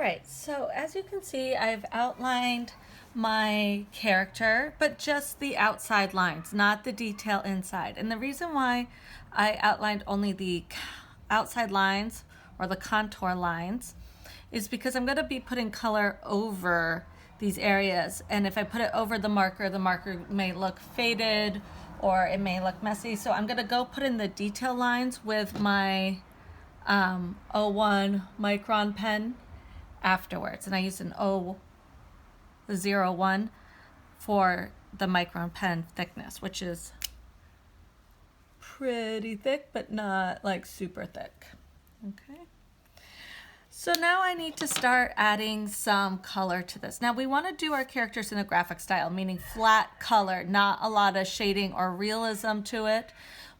right, so as you can see, I've outlined my character, but just the outside lines, not the detail inside. And the reason why I outlined only the outside lines or the contour lines is because I'm going to be putting color over these areas. And if I put it over the marker may look faded or it may look messy. So I'm going to go put in the detail lines with my O1 micron pen afterwards. And I used an 001 for the micron pen thickness, which is pretty thick, but not like super thick. Okay. So now I need to start adding some color to this. Now we want to do our characters in a graphic style, meaning flat color, not a lot of shading or realism to it.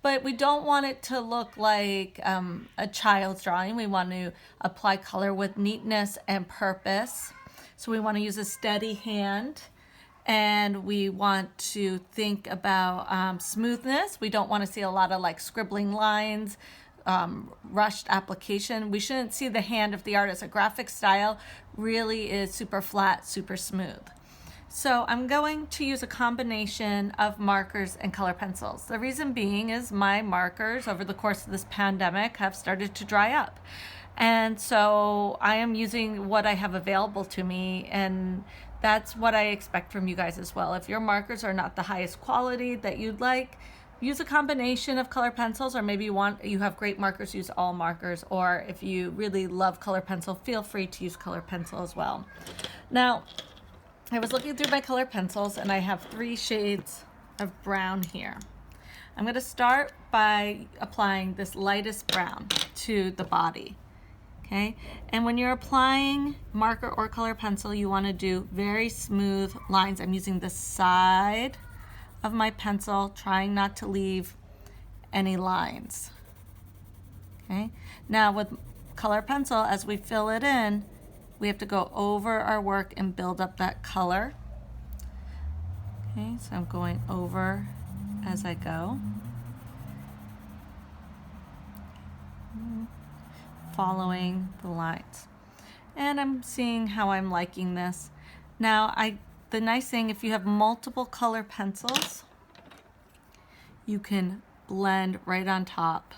But we don't want it to look like a child's drawing. We want to apply color with neatness and purpose. So we want to use a steady hand. And we want to think about smoothness. We don't want to see a lot of like scribbling lines, rushed application. We shouldn't see the hand of the artist. A graphic style really is super flat, super smooth. So I'm going to use a combination of markers and color pencils. The reason being is my markers over the course of this pandemic have started to dry up. And so I am using what I have available to me, and that's what I expect from you guys as well. If your markers are not the highest quality that you'd like, use a combination of color pencils, or maybe you have great markers, use all markers, or if you really love color pencil, feel free to use color pencil as well. Now, I was looking through my color pencils and I have 3 shades of brown here. I'm going to start by applying this lightest brown to the body. Okay, and when you're applying marker or color pencil, you want to do very smooth lines. I'm using the side of my pencil, trying not to leave any lines. Okay, now with color pencil, as we fill it in, we have to go over our work and build up that color. Okay, so I'm going over as I go. Following the lines. And I'm seeing how I'm liking this. Now, the nice thing, if you have multiple color pencils, you can blend right on top.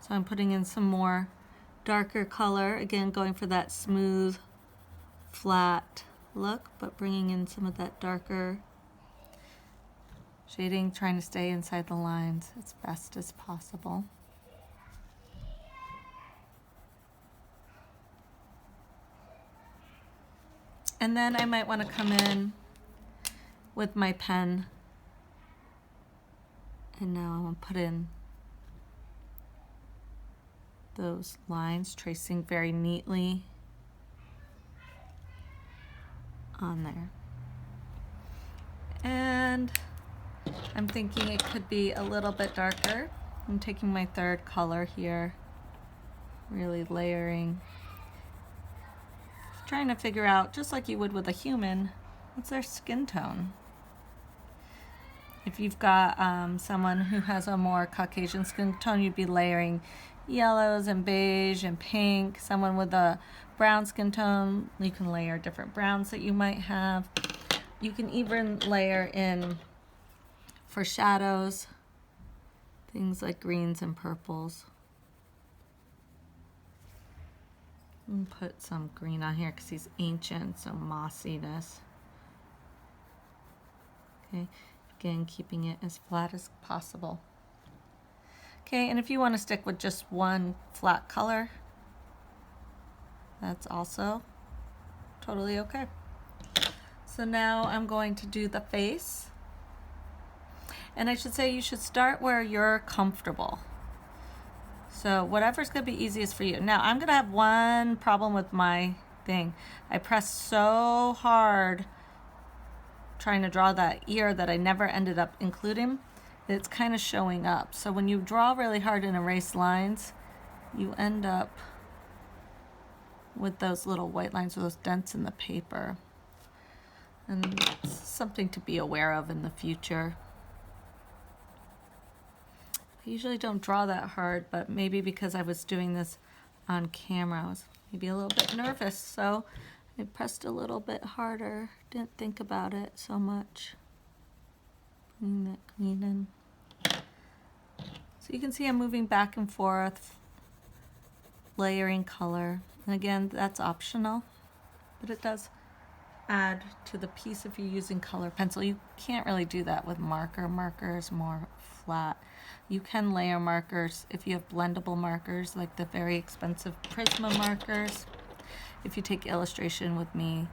So I'm putting in some more darker color, again going for that smooth, flat look, but bringing in some of that darker shading, trying to stay inside the lines as best as possible. And then I might want to come in with my pen, and now I'm going to put in those lines, tracing very neatly on there. And I'm thinking it could be a little bit darker. I'm taking my 3rd color here, really layering. Trying to figure out, just like you would with a human, what's their skin tone. If you've got someone who has a more Caucasian skin tone, you'd be layering yellows and beige and pink. Someone with a brown skin tone, you can layer different browns that you might have. You can even layer in, for shadows, things like greens and purples. And put some green on here because he's ancient, so mossiness. Okay, again, keeping it as flat as possible. Okay, and if you want to stick with just one flat color, that's also totally okay. So now I'm going to do the face. And I should say you should start where you're comfortable. So whatever's going to be easiest for you. Now I'm going to have one problem with my thing. I pressed so hard trying to draw that ear that I never ended up including. It's kind of showing up. So when you draw really hard and erase lines, you end up with those little white lines or those dents in the paper. And it's something to be aware of in the future. I usually don't draw that hard, but maybe because I was doing this on camera. I was maybe a little bit nervous, so I pressed a little bit harder. Didn't think about it so much. Bringing that clean in. So you can see I'm moving back and forth, layering color. And again, that's optional, but it does add to the piece if you're using color pencil. You can't really do that with marker. Marker is more flat. You can layer markers if you have blendable markers, like the very expensive Prisma markers. If you take illustration with me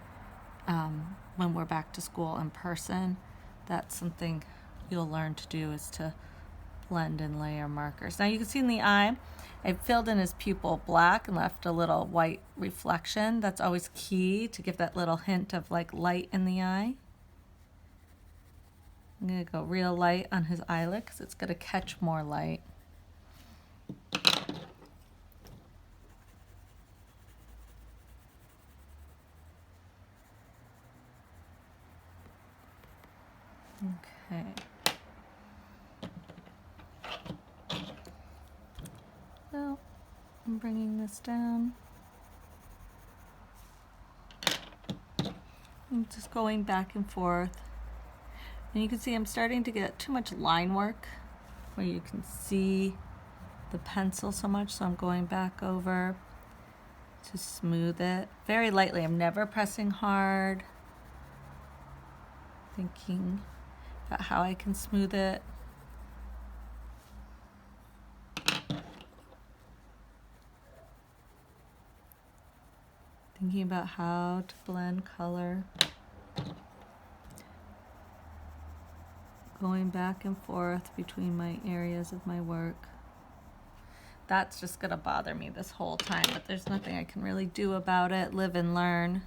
when we're back to school in person, that's something you'll learn to do, is to blend and layer markers. Now you can see in the eye, I filled in his pupil black and left a little white reflection. That's always key to give that little hint of like light in the eye. I'm going to go real light on his eyelid because it's going to catch more light. Okay. So I'm bringing this down. I'm just going back and forth. And you can see I'm starting to get too much line work where you can see the pencil so much, so I'm going back over to smooth it very lightly. I'm never pressing hard. Thinking about how I can smooth it. Thinking about how to blend color. Going back and forth between my areas of my work. That's just gonna bother me this whole time, but there's nothing I can really do about it. Live and learn.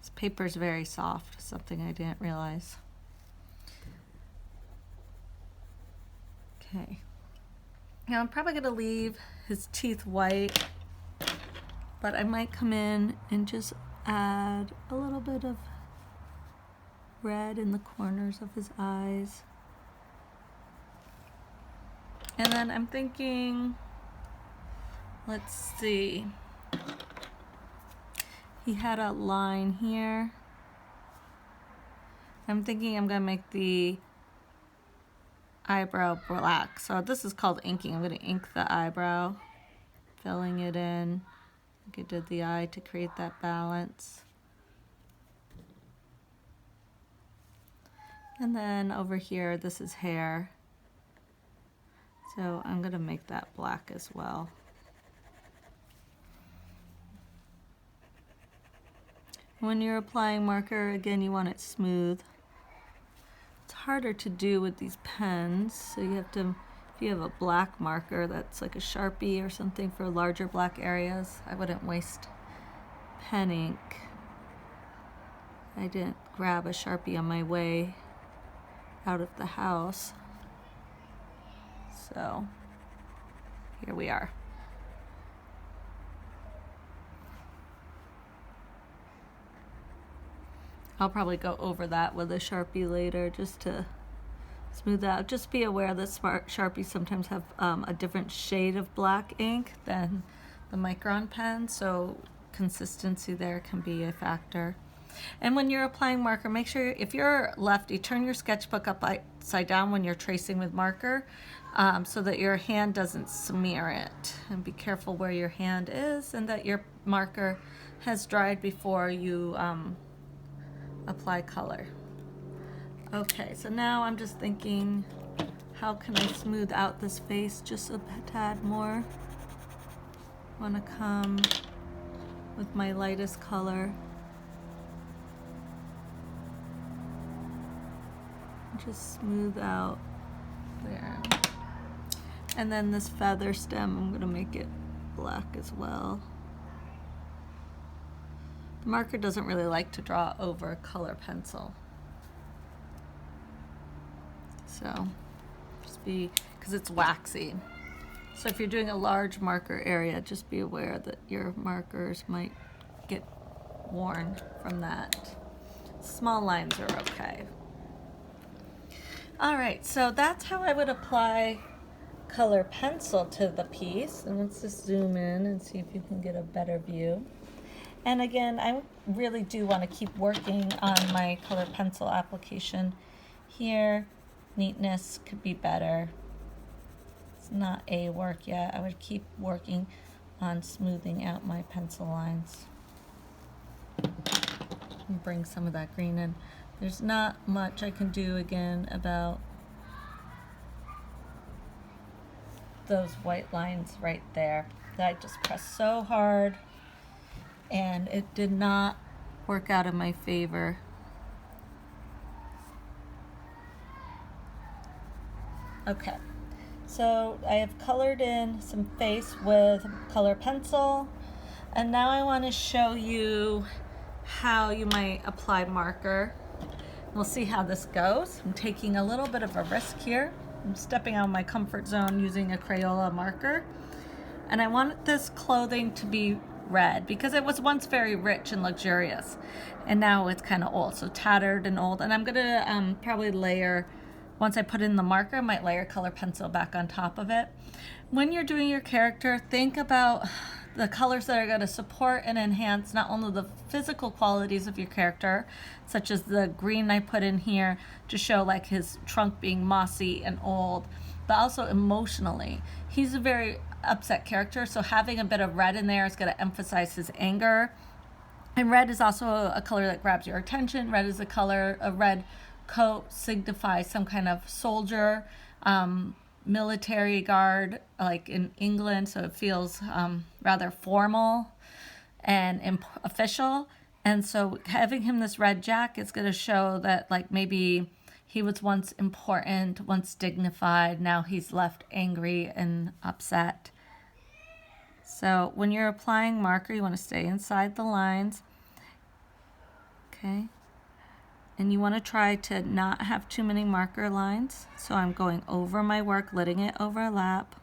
This paper's very soft, something I didn't realize. Okay. Now I'm probably gonna leave his teeth white, but I might come in and just add a little bit of red in the corners of his eyes. And then I'm thinking, let's see, he had a line here. I'm thinking I'm gonna make the eyebrow black. So this is called inking. I'm gonna ink the eyebrow, filling it in. I think I did the eye to create that balance. And then over here, this is hair. So I'm gonna make that black as well. When you're applying marker, again, you want it smooth. It's harder to do with these pens, so you have to, if you have a black marker that's like a Sharpie or something for larger black areas, I wouldn't waste pen ink. I didn't grab a Sharpie on my way out of the house. So here we are. I'll probably go over that with a Sharpie later just to smooth out. Just be aware that Sharpies sometimes have a different shade of black ink than the Micron pen, so consistency there can be a factor. And when you're applying marker, make sure, if you're lefty, turn your sketchbook upside down when you're tracing with marker, so that your hand doesn't smear it. And be careful where your hand is and that your marker has dried before you apply color. Okay, so now I'm just thinking, how can I smooth out this face just a tad more? I want to come with my lightest color. Just smooth out there. And then this feather stem, I'm going to make it black as well. The marker doesn't really like to draw over a color pencil. So just be, because it's waxy. So if you're doing a large marker area, just be aware that your markers might get worn from that. Small lines are okay. All right, so that's how I would apply color pencil to the piece. And let's just zoom in and see if you can get a better view. And again, I really do want to keep working on my color pencil application here. Neatness could be better. It's not A work yet. I would keep working on smoothing out my pencil lines. And bring some of that green in. There's not much I can do again about those white lines right there that I just pressed so hard and it did not work out in my favor. Okay, so I have colored in some face with color pencil, and now I want to show you how you might apply marker. We'll see how this goes. I'm taking a little bit of a risk here. I'm stepping out of my comfort zone using a Crayola marker. And I want this clothing to be red because it was once very rich and luxurious. And now it's kind of old, so tattered and old. And I'm gonna probably layer, once I put in the marker, I might layer color pencil back on top of it. When you're doing your character, think about the colors that are going to support and enhance not only the physical qualities of your character, such as the green I put in here to show like his trunk being mossy and old, but also emotionally. He's a very upset character, so having a bit of red in there is going to emphasize his anger. And red is also a color that grabs your attention. Red is a color, a red coat signifies some kind of soldier, military guard, like in England, so it feels rather formal and official. And so having him this red jacket is going to show that like maybe he was once important, once dignified, now he's left angry and upset. So when you're applying marker, you want to stay inside the lines. Okay. And you want to try to not have too many marker lines. So I'm going over my work, letting it overlap,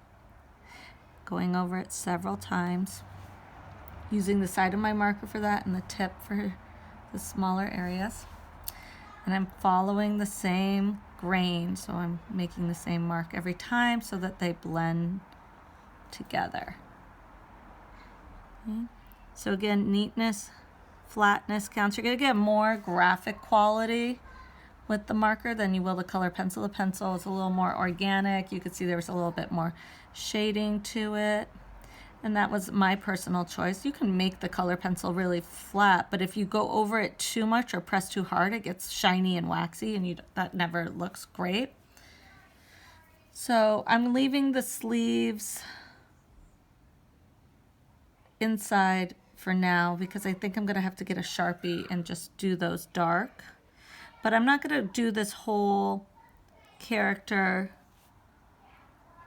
going over it several times, using the side of my marker for that and the tip for the smaller areas. And I'm following the same grain, so I'm making the same mark every time so that they blend together. Okay. So again, neatness, flatness counts. You're going to get more graphic quality with the marker than you will the color pencil. The pencil is a little more organic. You could see there was a little bit more shading to it. And that was my personal choice. You can make the color pencil really flat, but if you go over it too much or press too hard, it gets shiny and waxy, and that never looks great. So I'm leaving the sleeves inside for now because I think I'm going to have to get a Sharpie and just do those dark. But I'm not going to do this whole character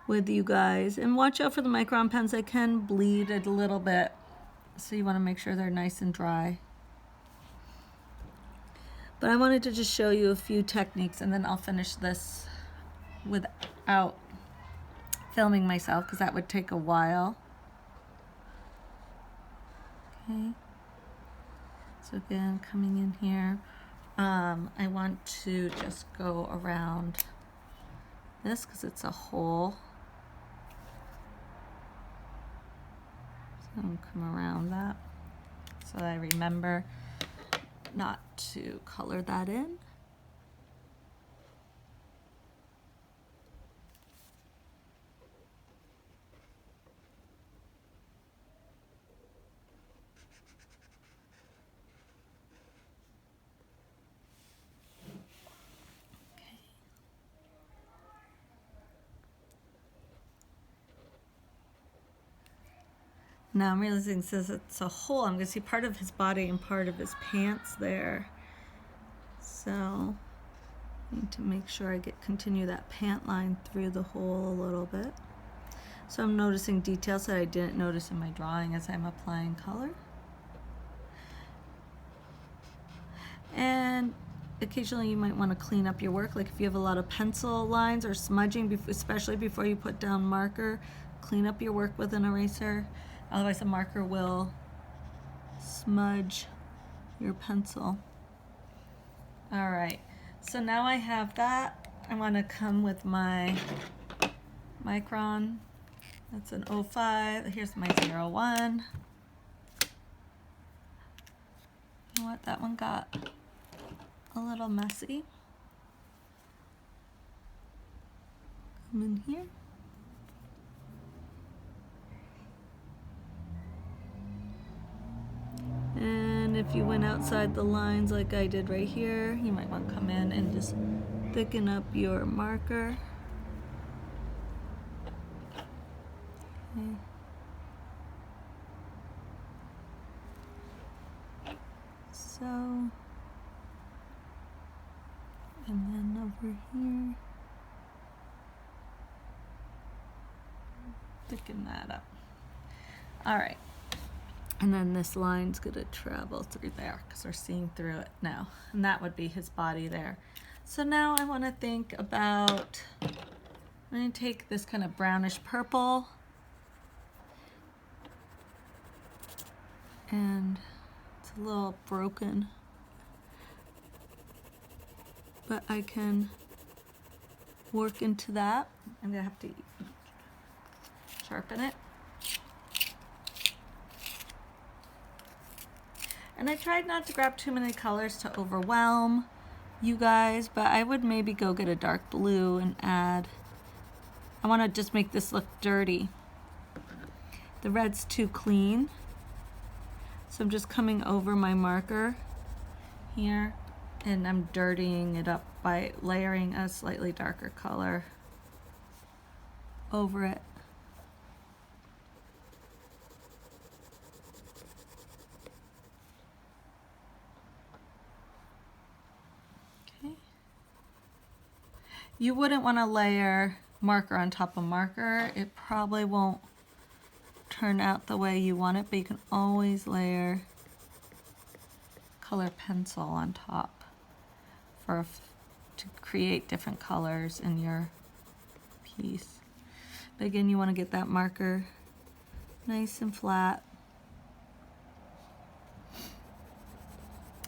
with you guys. And watch out for the Micron pens. They can bleed a little bit, so you want to make sure they're nice and dry. But I wanted to just show you a few techniques, and then I'll finish this without filming myself because that would take a while. Okay. So again, coming in here, I want to just go around this because it's a hole. So I'll come around that so that I remember not to color that in. Now I'm realizing since it's a hole, I'm going to see part of his body and part of his pants there. So I need to make sure I continue that pant line through the hole a little bit. So I'm noticing details that I didn't notice in my drawing as I'm applying color. And occasionally you might want to clean up your work, like if you have a lot of pencil lines or smudging, especially before you put down marker, clean up your work with an eraser. Otherwise the marker will smudge your pencil. All right, so now I have that I want to come with my micron. That's an 05. Here's my 01. You know what? That one got a little messy. Come in here. And if you went outside the lines like I did right here, you might want to come in and just thicken up your marker. Okay. So, and then over here, thicken that up. All right. And then this line's gonna travel through there because we're seeing through it now. And that would be his body there. So now I wanna think about, I'm gonna take this kind of brownish purple and it's a little broken, but I can work into that. I'm gonna have to sharpen it. And I tried not to grab too many colors to overwhelm you guys, but I would maybe go get a dark blue and add. I want to just make this look dirty. The red's too clean. So I'm just coming over my marker here and I'm dirtying it up by layering a slightly darker color over it. You wouldn't want to layer marker on top of marker. It probably won't turn out the way you want it, but you can always layer color pencil on top to create different colors in your piece. But again, you want to get that marker nice and flat.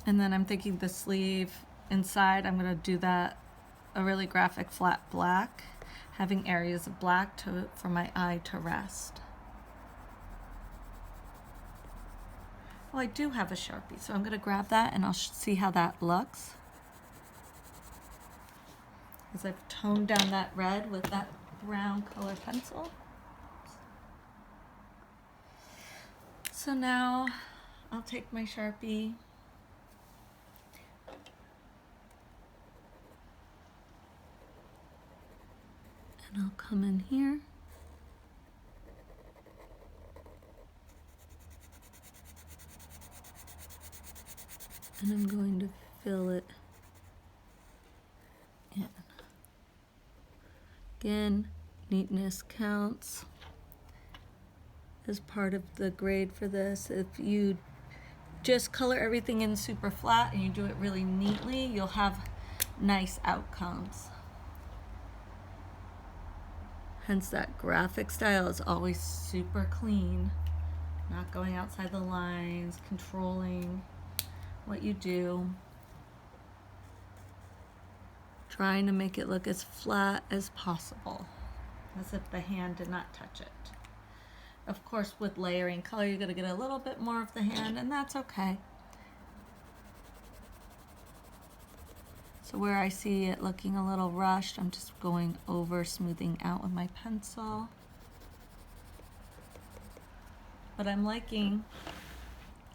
And then I'm thinking the sleeve inside, I'm going to do that a really graphic flat black, having areas of black for my eye to rest. Oh, I do have a Sharpie, so I'm going to grab that and I'll see how that looks. As I've toned down that red with that brown color pencil. So now I'll take my Sharpie and I'll come in here. And I'm going to fill it in. Again, neatness counts as part of the grade for this. If you just color everything in super flat and you do it really neatly, you'll have nice outcomes. Hence that graphic style is always super clean, not going outside the lines, controlling what you do, trying to make it look as flat as possible, as if the hand did not touch it. Of course, with layering color, you're going to get a little bit more of the hand, and that's okay. So where I see it looking a little rushed, I'm just going over, smoothing out with my pencil. But I'm liking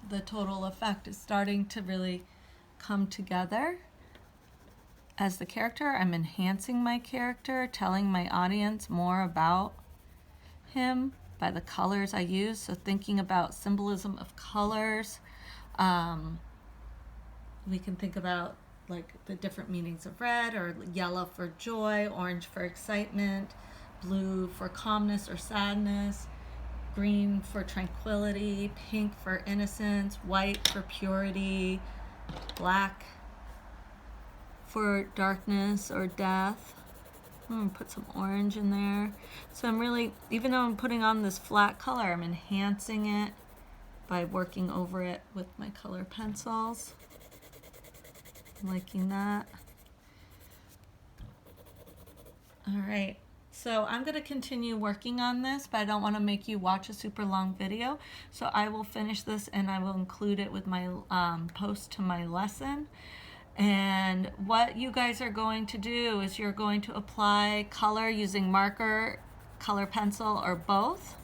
the total effect. It's starting to really come together as the character. I'm enhancing my character, telling my audience more about him by the colors I use. So thinking about symbolism of colors. We can think about like the different meanings of red, or yellow for joy, orange for excitement, blue for calmness or sadness, green for tranquility, pink for innocence, white for purity, black for darkness or death. I'm gonna put some orange in there. So I'm really, even though I'm putting on this flat color, I'm enhancing it by working over it with my color pencils. I'm liking that. All right, so I'm going to continue working on this, but I don't want to make you watch a super long video. So I will finish this and I will include it with my post to my lesson. And what you guys are going to do is you're going to apply color using marker, color pencil, or both.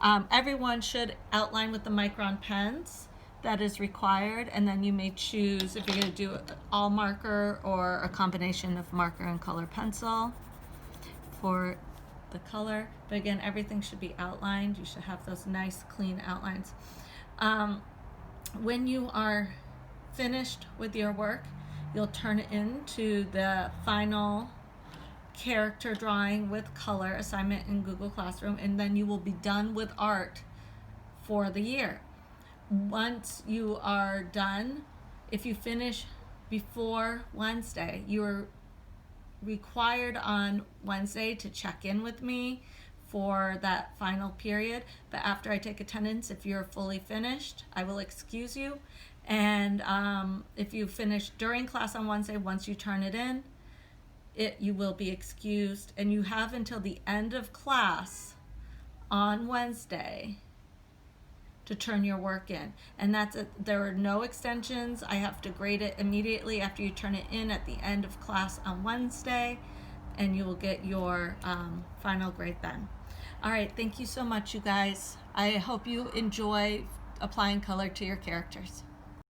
Everyone should outline with the Micron pens. That is required, and then you may choose if you're going to do all marker or a combination of marker and color pencil for the color. But again, everything should be outlined. You should have those nice clean outlines. When you are finished with your work, you'll turn it into the final character drawing with color assignment in Google Classroom, and then you will be done with art for the year. Once you are done, if you finish before Wednesday, you're required on Wednesday to check in with me for that final period. But after I take attendance, if you're fully finished, I will excuse you. And if you finish during class on Wednesday, once you turn it in, you will be excused. And you have until the end of class on Wednesday to turn your work in. And that's it. There are no extensions. I have to grade it immediately after you turn it in at the end of class on Wednesday, and you will get your final grade then. All right, thank you so much, you guys. I hope you enjoy applying color to your characters.